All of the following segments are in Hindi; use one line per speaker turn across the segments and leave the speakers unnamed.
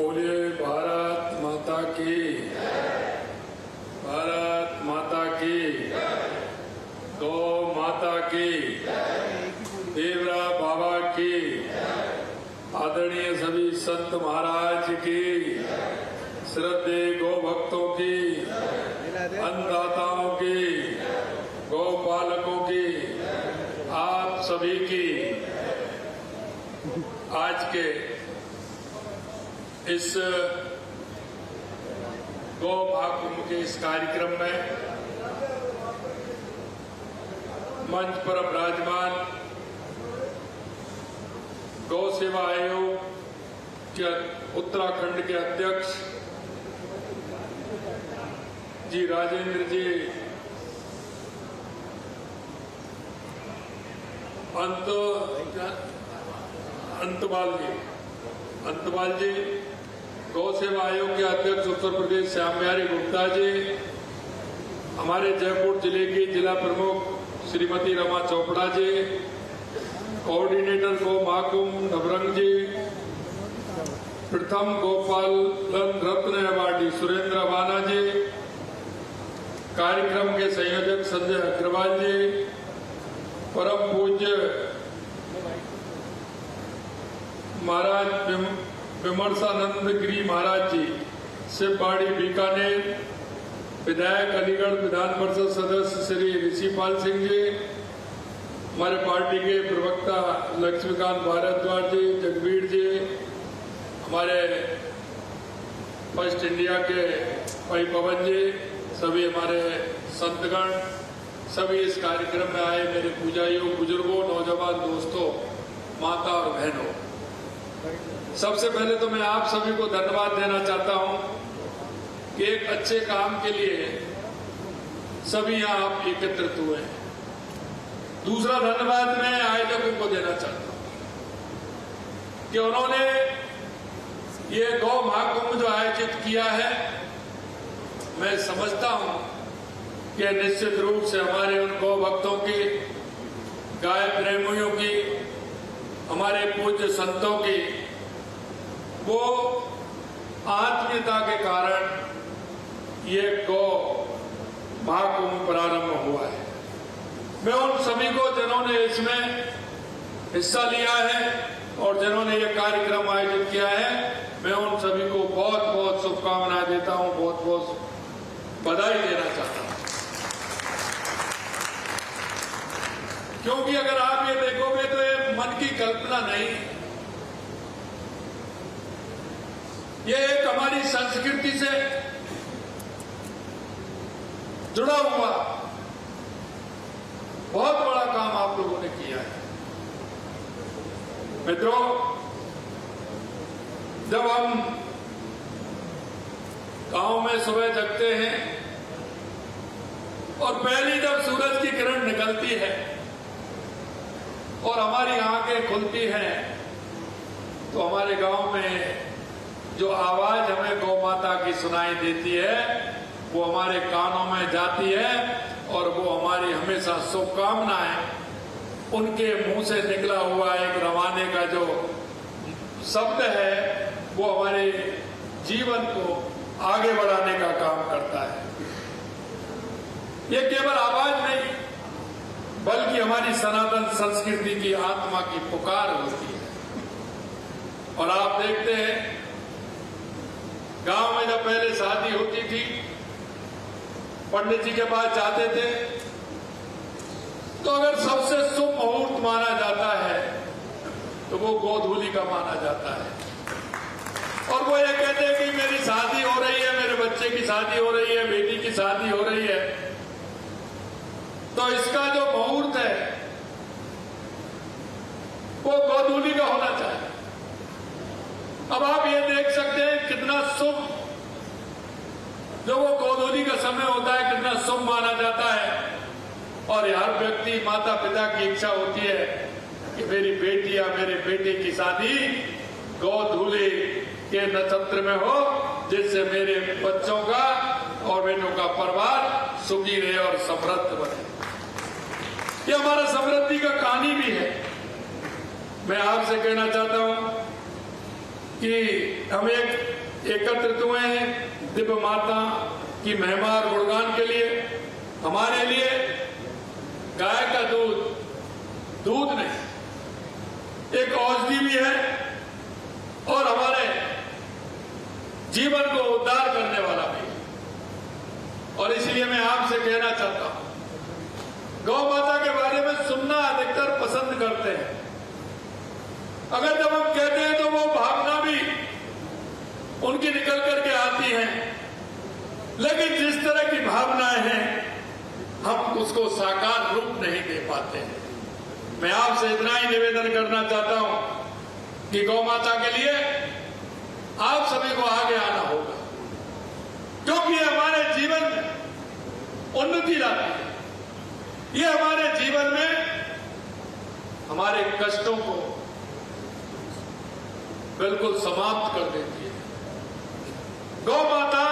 बोलिए भारत माता की, भारत माता की, गौ माता की, देवरा बाबा की, आदरणीय सभी संत महाराज की, श्रद्धेय गौ भक्तों की, अन्नदाताओं की, गौ पालकों की, आप सभी की आज के इस गौ महाकुंभ के इस कार्यक्रम में मंच पर विराजमान गौ सेवा आयोग के उत्तराखंड के अध्यक्ष जी राजेंद्र जी, अंतपाल जी, गौ सेवा आयोग के अध्यक्ष उत्तर प्रदेश श्याम बिहारी गुप्ता जी, हमारे जयपुर जिले की जिला प्रमुख श्रीमती रमा चोपड़ा जी, कोऑर्डिनेटर गौ महाकुंभ नवरंग जी, प्रथम गोपालन रत्न अवार्डी सुरेंद्र अवाना जी, कार्यक्रम के संयोजक संजय अग्रवाल जी, परम पूज्य महाराज विमर्शानंद गिरी महाराज जी, शिवबाड़ी बीकानेर, विधायक अलीगढ़ विधान परिषद सदस्य श्री ऋषिपाल सिंह जी, हमारे पार्टी के प्रवक्ता लक्ष्मीकांत भारद्वाज जी, जगवीर जी, हमारे फर्स्ट इंडिया के भाई पवन जी, सभी हमारे संतगण, सभी इस कार्यक्रम में आए मेरे पूजाइयों, बुजुर्गों, नौजवान दोस्तों, माता और बहनों, सबसे पहले तो मैं आप सभी को धन्यवाद देना चाहता हूं कि एक अच्छे काम के लिए सभी यहां आप एकत्रित हुए हैं। दूसरा धन्यवाद मैं आयोजकों को देना चाहता हूं कि उन्होंने ये गौ महाकुंभ जो आयोजित किया है, मैं समझता हूं कि निश्चित रूप से हमारे उन गौ भक्तों की, गाय प्रेमियों की, हमारे पूज्य संतों की वो आत्मीयता के कारण ये गौ महाकुंभ प्रारंभ हुआ है। मैं उन सभी को जिन्होंने इसमें हिस्सा लिया है और जिन्होंने ये कार्यक्रम आयोजित किया है, मैं उन सभी को बहुत बहुत शुभकामनाएं देता हूं, बहुत बहुत बधाई देना चाहता हूं। क्योंकि अगर आप ये देखोगे तो ये मन की कल्पना नहीं है, ये एक हमारी संस्कृति से जुड़ा हुआ बहुत बड़ा काम आप लोगों ने किया है। मित्रों, जब हम गांव में सुबह जगते हैं और पहली जब सूरज की किरण निकलती है और हमारी आंखें खुलती हैं, तो हमारे गांव में जो आवाज हमें गौ माता की सुनाई देती है वो हमारे कानों में जाती है और वो हमारी हमेशा शुभकामनाएं, उनके मुंह से निकला हुआ एक रवाने का जो शब्द है वो हमारे जीवन को आगे बढ़ाने का काम करता है। ये केवल आवाज नहीं बल्कि हमारी सनातन संस्कृति की आत्मा की पुकार होती है। और आप देखते हैं गांव में जब पहले शादी होती थी, पंडित जी के पास जाते थे तो अगर सबसे शुभ मुहूर्त माना जाता है तो वो गोधूली का माना जाता है। और वो ये कहते हैं कि मेरी शादी हो रही है, मेरे बच्चे की शादी हो रही है, बेटी की शादी हो रही है, तो इसका जो मुहूर्त है वो गोधूली का होना चाहिए। अब आप ये देख सकते हैं कितना शुभ जो वो गोधूली का समय होता है, कितना शुभ माना जाता है। और हर व्यक्ति, माता पिता की इच्छा होती है कि मेरी बेटी या मेरे बेटे की शादी गोधूली के नक्षत्र में हो, जिससे मेरे बच्चों का और बेटों का परिवार सुखी रहे और समृद्ध बने। ये हमारा समृद्धि का कहानी भी है। मैं आपसे कहना चाहता हूं कि हम एक एकत्रित हुए हैं दिव्य माता की महिमा और गुणगान के लिए। हमारे लिए गाय का दूध नहीं, एक औषधि भी है और हमारे जीवन को उद्धार करने वाला भी है। और इसलिए मैं आपसे कहना चाहता हूं, गौ माता के बारे में सुनना अधिकतर पसंद करते हैं। अगर जब हम कहते हैं तो वो भावना भी उनकी निकल करके आती है, लेकिन जिस तरह की भावनाएं हैं हम उसको साकार रूप नहीं दे पाते हैं। मैं आपसे इतना ही निवेदन करना चाहता हूं कि गौ माता के लिए आप सभी को आगे आना होगा, क्योंकि ये हमारे जीवन में उन्नति लाती है। ये हमारे जीवन में हमारे कष्टों को बिल्कुल समाप्त कर देती है। गौ माता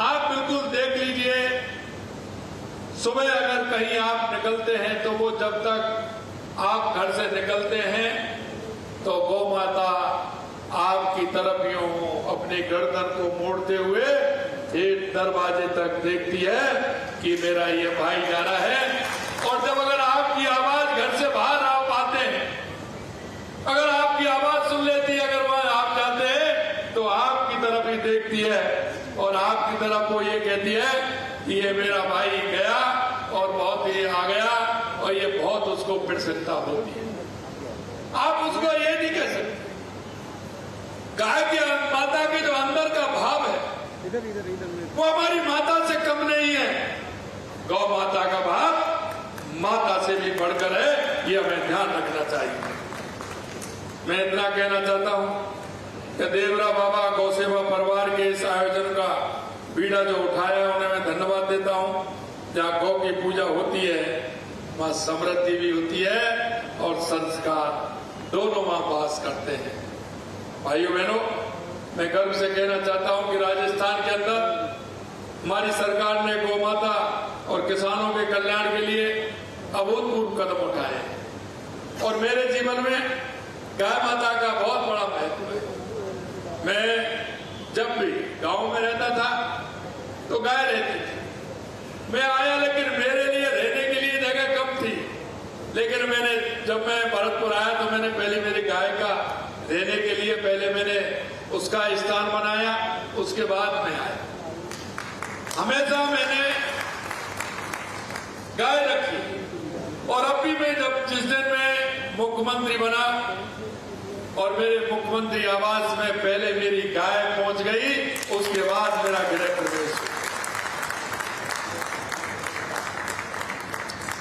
आप बिल्कुल देख लीजिए, सुबह अगर कहीं आप निकलते हैं तो वो जब तक आप घर से निकलते हैं तो गौ माता आपकी तरफ यूं अपने गर्दन को मोड़ते हुए एक दरवाजे तक देखती है कि मेरा ये भाई जा रहा है। और जब अगर आपकी आवाज घर से बाहर आप आते हैं, अगर आपकी आवाज सुन लेती है, अगर वहां आप जाते हैं तो आपकी तरफ ही देखती है और आपकी तरफ वो ये कहती है कि ये मेरा भाई गया और बहुत ही आ गया, और ये बहुत उसको प्रसन्नता होती है। आप उसको ये नहीं कह सकते। गाय की माता के जो अंदर का भाव है वो हमारी माता से कम नहीं है। गौ माता का भाव माता से भी बढ़कर है, ये हमें ध्यान रखना चाहिए। मैं इतना कहना चाहता हूं कि देवरा बाबा गौ सेवा परिवार के इस आयोजन का बीड़ा जो उठाया उन्हें मैं धन्यवाद देता हूं। जहां गौ की पूजा होती है वहां समृद्धि भी होती है और संस्कार दोनों वहां वास करते हैं। भाइयों बहनों, मैं गर्व से कहना चाहता हूं कि राजस्थान के अंदर हमारी सरकार ने गौ माता और किसानों के कल्याण के लिए अभूतपूर्व कदम उठाए हैं और मेरे जीवन में गाय माता का बहुत बड़ा महत्व है। मैं जब भी गांव में रहता था तो गाय रहती थी। मैं आया, लेकिन मेरे लिए रहने के लिए जगह कम थी, लेकिन जब मैं भरतपुर आया तो मैंने पहले मेरी गाय का रहने के लिए पहले मैंने उसका स्थान बनाया, उसके बाद मैं आया। हमेशा मैंने गाय रखी और अब भी मैं जिस दिन मैं मुख्यमंत्री बना और मेरे मुख्यमंत्री आवास में पहले मेरी गाय पहुंच गई, उसके बाद मेरा गृह प्रवेश हुआ।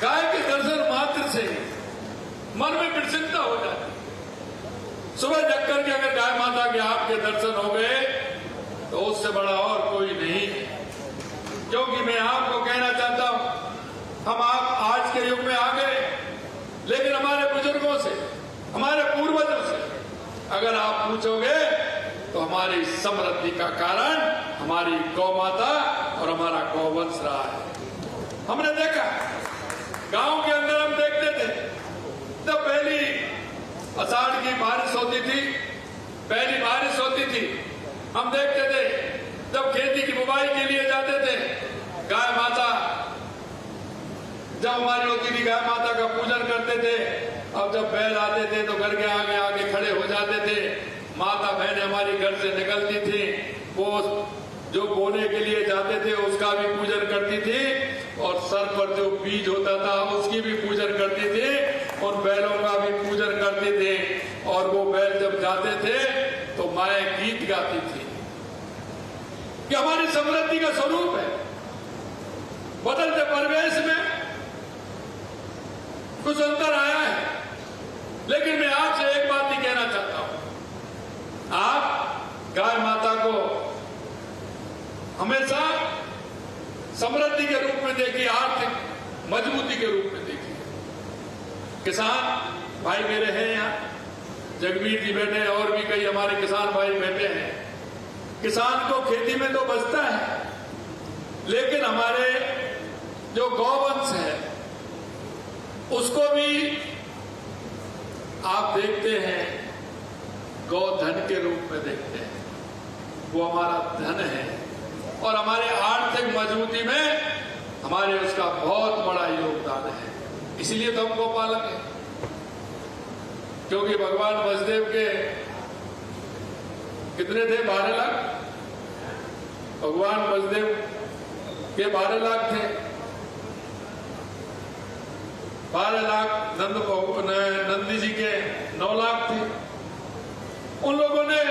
गाय के दर्शन मात्र से मन में प्रसन्नता हो जाती। सुबह जग करके अगर गाय माता के आपके दर्शन हो गए तो उससे बड़ा और कोई नहीं है। क्योंकि मैं आपको कहना चाहता हूं, हम आप आज के युग में आ गए, लेकिन हमारे बुजुर्गों से, हमारे पूर्वजों से अगर आप पूछोगे तो हमारी समृद्धि का कारण हमारी गौ माता और हमारा गौवंश रहा है। हमने देखा गांव के अंदर, हम देखते थे जब पहली आषाढ़ की बारिश होती थी, पहली बारिश होती थी, हम देखते थे जब खेती की बुवाई के लिए जाते थे, गाय माता जब हमारी होती थी, गाय माता का पूजन करते थे। अब जब बैल आते थे तो घर के आगे आगे खड़े हो जाते थे। माता बहन हमारी घर से निकलती थी, वो जो बोने के लिए जाते थे उसका भी पूजन करती थी और सर पर जो बीज होता था उसकी भी पूजन करती थी और बैलों का भी पूजन करते थे। और वो बैल जब जाते थे तो माएं गीत गाती थी कि हमारी समृद्धि का स्वरूप है। बदलते परिवेश में कुछ अंतर आया है, लेकिन मैं आपसे एक बात ही कहना चाहता हूं, आप गाय माता को हमेशा समृद्धि के रूप में देखिए, आर्थिक मजबूती के रूप में देखिए। किसान भाई मेरे हैं यहाँ, जगवीर जी बैठे हैं और भी कई हमारे किसान भाई बैठे हैं। किसान को खेती में तो बचता है, लेकिन हमारे जो गौवंश है उसको भी आप देखते हैं गौधन के रूप में देखते हैं। वो हमारा धन है और हमारे आर्थिक मजबूती में हमारे उसका बहुत बड़ा योगदान है। इसलिए तो हम गोपालक हैं, क्योंकि भगवान वसुदेव के कितने थे? 12 लाख। भगवान वसुदेव के 12 लाख थे। 12 लाख नंदी जी के 9 लाख थे। उन लोगों ने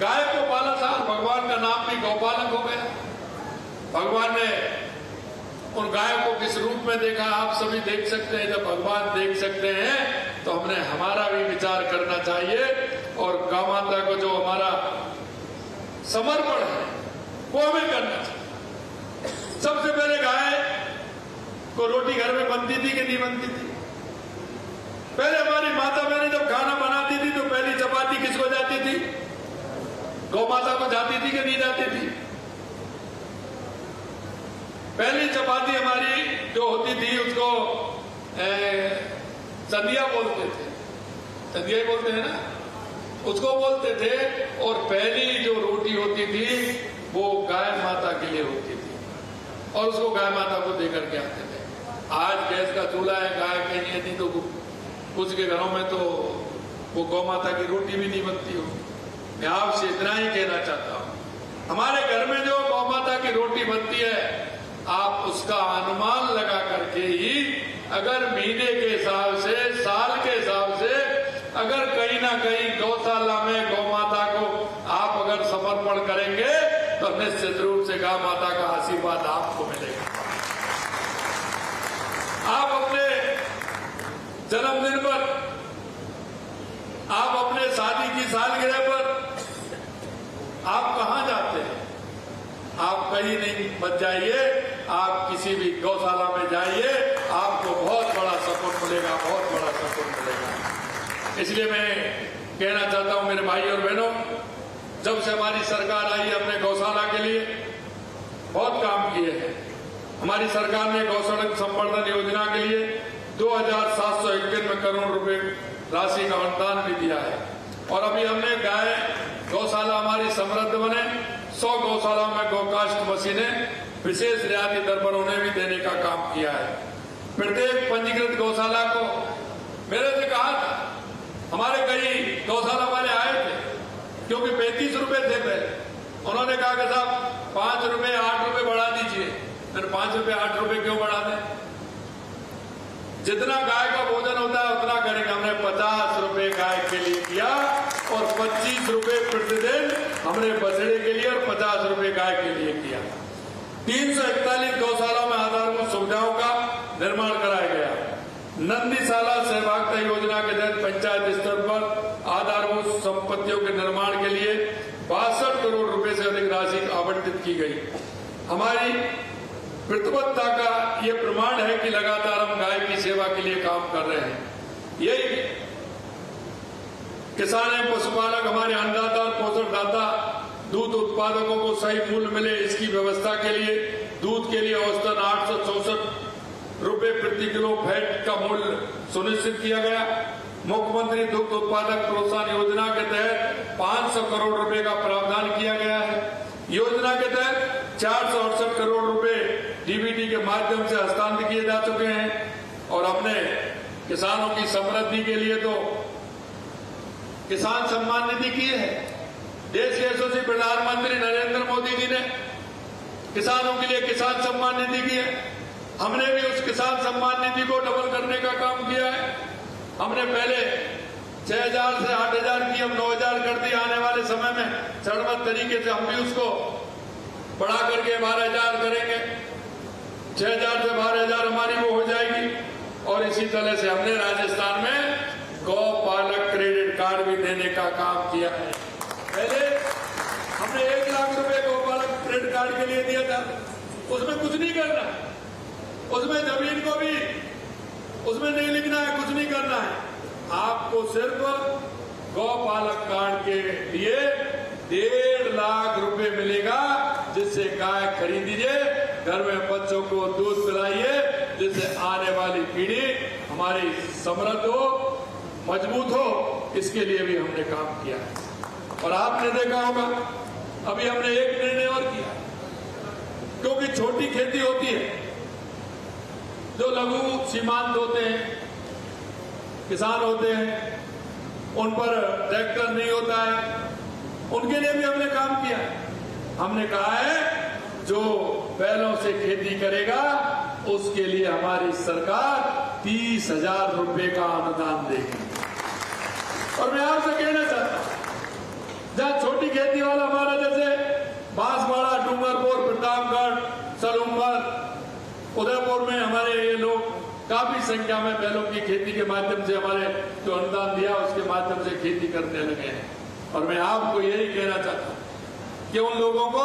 गाय को पाला था, भगवान का नाम भी गौपालक हो गया। भगवान ने उन गाय को किस रूप में देखा आप सभी देख सकते हैं। जब भगवान देख सकते हैं तो हमने हमारा भी विचार करना चाहिए और गौ माता को जो हमारा समर्पण है वो हमें करना चाहिए। सबसे पहले गाय को रोटी घर में बनती थी कि नहीं बनती थी? पहले हमारी माता बहनें जब खाना बनाती थी तो पहली चपाती किसको जाती थी? गौ माता को जाती थी कि नहीं जाती थी? पहली चपाती हमारी जो होती थी उसको संधिया बोलते थे, संधिया ही बोलते हैं ना, उसको बोलते थे। और पहली जो रोटी होती थी वो गाय माता के लिए होती थी और उसको गाय माता को देकर के आते थे। आज गैस का चूल्हा है, गाय कहीं है नहीं तो कुछ के घरों में तो वो गौ माता की रोटी भी नहीं बनती हो। मैं आपसे इतना ही कहना चाहता हूं, हमारे घर में जो गौ माता की रोटी बनती है आप उसका अनुमान लगा करके ही, अगर महीने के हिसाब से, साल के हिसाब से, अगर कहीं ना कहीं गौशाला में गौ माता को आप अगर समर्पण करेंगे तो निश्चित रूप से गौ माता का आशीर्वाद आपको मिलेगा। आप अपने जन्मदिन पर, आप अपने शादी की सालगिरह पर आप कहां जाते हैं? आप कहीं नहीं मत जाइए, आप किसी भी गौशाला में जाइए, आपको बहुत बड़ा सपोर्ट मिलेगा, बहुत बड़ा सपोर्ट मिलेगा। इसलिए मैं कहना चाहता हूं मेरे भाई और बहनों, जब से हमारी सरकार आई है हमने गौशाला के लिए बहुत काम किए हैं। हमारी सरकार ने गौशाला संवर्धन योजना के लिए 2791 करोड़ रुपए राशि का अनुदान भी दिया है और अभी हमने गाय गौशाला हमारी समृद्ध बने 100 गौशाला में गौकाष्ठ मशीनें विशेष रियायती दर पर उन्हें भी देने का काम किया है। प्रत्येक पंजीकृत गौशाला को मेरे से कहा था, हमारे कई गौशाला वाले आए थे क्योंकि 35 रुपए थे पहले, उन्होंने कहा कि साहब 5 रुपए 8 रुपए बढ़ा दीजिए। फिर 5 रुपए 8 रुपए क्यों बढ़ा दें? जितना गाय का भोजन होता है उतना करेंगे। हमने 50 रुपए गाय के लिए किया और 25 रुपए प्रतिदिन हमने बछड़े के लिए और 50 रुपए गाय के लिए किया। 341 गौशाला में आधारभूत सुविधाओं का निर्माण कराया गया। नंदीशाला सहभागिता योजना के तहत पंचायत स्तर पर आधारभूत संपत्तियों के निर्माण के लिए 62 करोड़ रुपए से अधिक राशि आवंटित की गई। हमारी प्रतिबद्धता का ये प्रमाण है कि लगातार हम गाय की सेवा के लिए काम कर रहे हैं। यही किसान है, पशुपालक, हमारे अन्नदाता और पोषणदाता दूध उत्पादकों को सही मूल्य मिले इसकी व्यवस्था के लिए दूध के लिए औसतन 864 रुपए प्रति किलो फैट का मूल्य सुनिश्चित किया गया। मुख्यमंत्री दुग्ध उत्पादक प्रोत्साहन योजना के तहत 500 करोड़ रुपए का प्रावधान किया गया है। योजना के तहत 468 करोड़ रुपए डीबीटी के माध्यम से हस्तांतरित किए जा चुके हैं और हमने किसानों की समृद्धि के लिए तो किसान सम्मान निधि की है। देश के यशस्वी प्रधानमंत्री नरेंद्र मोदी जी ने किसानों के लिए किसान सम्मान निधि की है। हमने भी उस किसान सम्मान निधि को डबल करने का काम किया है। हमने पहले 6,000 से 8,000 की, अब 9,000 कर दी। आने वाले समय में चरणबद्ध तरीके से हम भी उसको बढ़ा करके 12,000 करेंगे। 6,000 से 12,000 हमारी वो हो जाएगी। और इसी तरह से हमने राजस्थान में गौपालक क्रेडिट कार्ड भी देने का काम किया है। पहले हमने 1 लाख रुपए गौपालक क्रेडिट कार्ड के लिए दिया था। उसमें कुछ नहीं करना, उसमें जमीन को भी उसमें नहीं लिखना है, कुछ नहीं करना है। आपको सिर्फ गौपालक कार्ड के लिए 1.5 लाख रुपए मिलेगा, जिससे गाय खरीदिए, घर में बच्चों को दूध पिलाइए, जिससे आने वाली पीढ़ी हमारी समृद्ध हो, मजबूत हो। इसके लिए भी हमने काम किया है। और आपने देखा होगा अभी हमने एक निर्णय और किया, क्योंकि छोटी खेती होती है, जो लघु सीमांत होते हैं, किसान होते हैं, उन पर ट्रैक्टर नहीं होता है, उनके लिए भी हमने काम किया। हमने कहा है जो बैलों से खेती करेगा उसके लिए हमारी सरकार 30,000 रुपए का अनुदान देगी। और मैं आपसे कहना चाहता हूं, जहां छोटी खेती वाला हमारा जैसे बांसवाड़ा, डूंगरपुर, प्रतापगढ़, सलूमर, उदयपुर में हमारे ये लोग काफी संख्या में बैलों की खेती के माध्यम से हमारे जो अनुदान दिया उसके माध्यम से खेती करने लगे हैं। और मैं आपको यही कहना चाहता हूं कि उन लोगों को,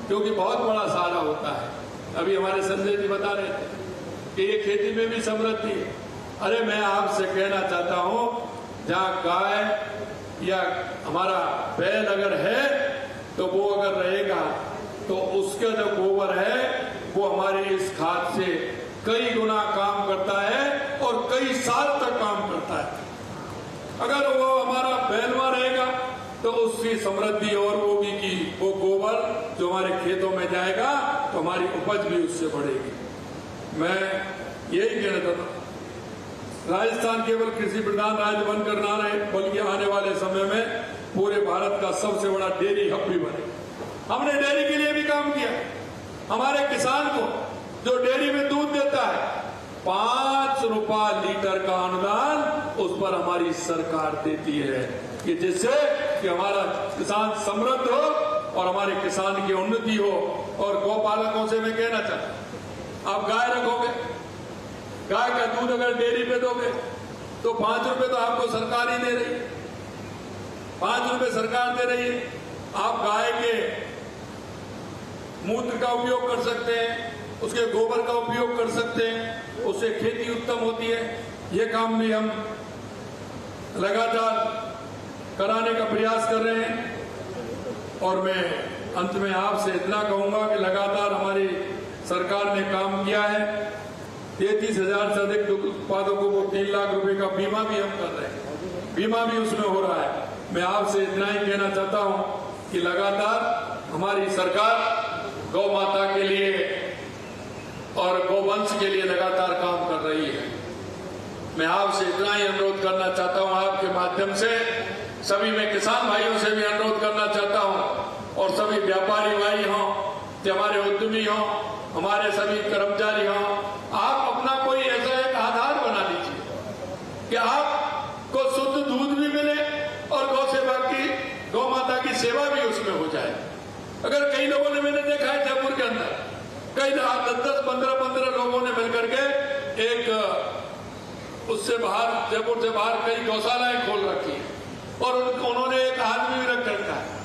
क्योंकि बहुत बड़ा सहारा होता है, अभी हमारे संजय जी बता रहे थे कि ये खेती में भी समृद्धि है। अरे मैं आपसे कहना चाहता हूं, जहां गाय या हमारा बैल अगर है तो वो अगर रहेगा तो उसका जो गोबर है वो हमारे इस खाद से कई गुना काम करता है और कई साल तक काम करता है। अगर वो हमारा बैलवा रहेगा तो उसकी समृद्धि और होगी कि वो गोबर जो हमारे खेतों में जाएगा तो हमारी उपज भी उससे बढ़ेगी। मैं यही कहना चाहता हूं, राजस्थान केवल कृषि प्रधान राज्य बनकर ना रहे, बल्कि आने वाले समय में पूरे भारत का सबसे बड़ा डेयरी हब भी बने। हमने डेयरी के लिए भी काम किया। हमारे किसान को जो डेयरी में दूध देता है 5 रुपया लीटर का अनुदान उस पर हमारी सरकार देती है, कि जिससे कि हमारा किसान समृद्ध हो और हमारे किसान की उन्नति हो। और गौपालकों से मैं कहना चाहता हूं, आप गाय रखोगे, गाय का दूध अगर डेयरी पे दोगे तो 5 रुपए तो आपको सरकार ही दे रही है, 5 रुपए सरकार दे रही है। आप गाय के मूत्र का उपयोग कर सकते हैं, उसके गोबर का उपयोग कर सकते हैं, उससे खेती उत्तम होती है। ये काम भी हम लगातार कराने का प्रयास कर रहे हैं। और मैं अंत में आपसे इतना कहूंगा कि लगातार हमारी सरकार ने काम किया है। 33,000 से अधिक उत्पादकों को 3 लाख रुपए का बीमा भी हम कर रहे हैं, बीमा भी उसमें हो रहा है। मैं आपसे इतना ही कहना चाहता हूं कि लगातार हमारी सरकार गौ माता के लिए और गौवंश के लिए लगातार काम कर रही है। मैं आपसे इतना ही अनुरोध करना चाहता हूं, आपके माध्यम से सभी मैं किसान भाइयों से भी अनुरोध करना चाहता हूं और सभी व्यापारी भाई हों, हमारे उद्यमी हों, हमारे सभी कर्मचारी हों, आप अपना कोई ऐसा एक आधार बना लीजिए कि आपको शुद्ध दूध भी मिले और गौ सेवा की, गौ माता की सेवा भी उसमें हो जाए। अगर कई लोगों ने, मैंने देखा है जयपुर के अंदर कई 10, 15 लोगों ने मिलकर के एक उससे बाहर, जयपुर से बाहर कई गौशालाएं खोल रखी है और उन्होंने एक आदमी भी रख रखा है।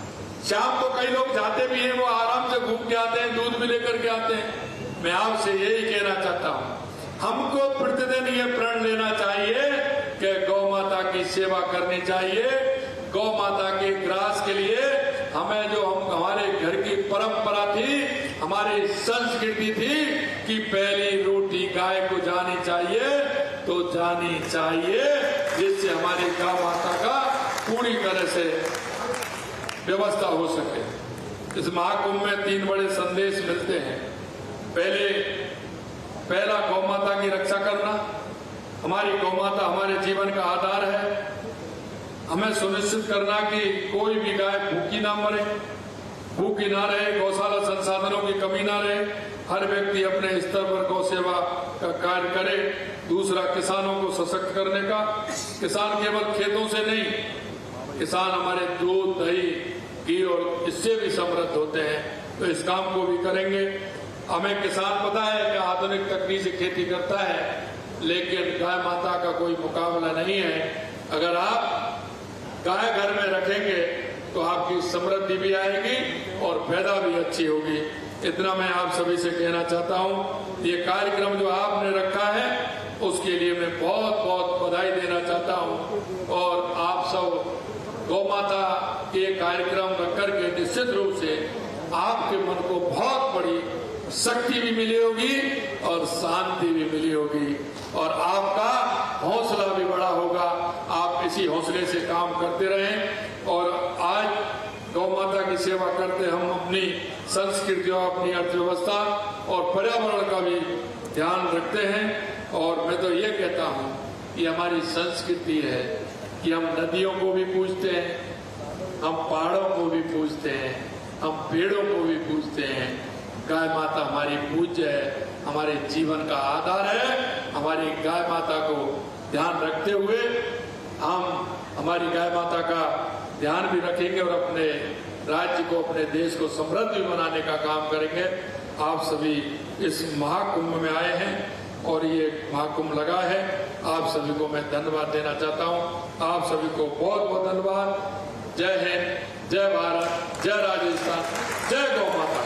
शाम को कई लोग जाते भी हैं, वो आराम से घूम के आते हैं, दूध भी लेकर के आते हैं। मैं आपसे यही कहना चाहता हूं, हमको प्रतिदिन ये प्रण लेना चाहिए कि गौ माता की सेवा करनी चाहिए। गौ माता के ग्रास के लिए हमें जो हमारे घर की परंपरा थी, हमारी संस्कृति थी कि पहली रोटी गाय को जानी चाहिए, तो जानी चाहिए, जिससे हमारी गौ माता का पूरी तरह से व्यवस्था हो सके। इस महाकुंभ में 3 बड़े संदेश मिलते हैं। पहला गौ माता की रक्षा करना। हमारी गौ माता हमारे जीवन का आधार है। हमें सुनिश्चित करना कि कोई भी गाय भूखी ना मरे, भूखी ना रहे, गौशाला संसाधनों की कमी ना रहे, हर व्यक्ति अपने स्तर पर गौ सेवा का कार्य करे। दूसरा, किसानों को सशक्त करने का। किसान केवल खेतों से नहीं, किसान हमारे दूध, दही, घी और इससे भी समृद्ध होते हैं, तो इस काम को भी करेंगे। हमें किसान पता है कि आधुनिक तकनीक से खेती करता है, लेकिन गाय माता का कोई मुकाबला नहीं है। अगर आप गाय घर में रखेंगे तो आपकी समृद्धि भी आएगी और पैदा भी अच्छी होगी। इतना मैं आप सभी से कहना चाहता हूं। ये कार्यक्रम जो आपने रखा है उसके लिए मैं बहुत बहुत बधाई देना चाहता हूं और आप सब गौ माता के कार्यक्रम रख करके निश्चित रूप से आपके मन को बहुत बड़ी शक्ति भी मिली होगी और शांति भी मिली होगी और आपका हौसला भी बड़ा होगा। आप इसी हौसले से काम करते रहें। और आज गौ माता की सेवा करते हम अपनी संस्कृति और अपनी अर्थव्यवस्था और पर्यावरण का भी ध्यान रखते हैं। और मैं तो ये कहता हूँ कि हमारी संस्कृति है कि हम नदियों को भी पूजते हैं, हम पहाड़ों को भी पूजते हैं, हम पेड़ों को भी पूजते हैं। गाय माता हमारी पूज्य है, हमारे जीवन का आधार है। हमारी गाय माता को ध्यान रखते हुए हम हमारी गाय माता का ध्यान भी रखेंगे और अपने राज्य को, अपने देश को समृद्ध भी बनाने का काम करेंगे। आप सभी इस महाकुंभ में आए हैं और ये महाकुंभ लगा है, आप सभी को मैं धन्यवाद देना चाहता हूँ। आप सभी को बहुत बहुत धन्यवाद। जय हिंद, जय भारत, जय राजस्थान, जय गौ माता।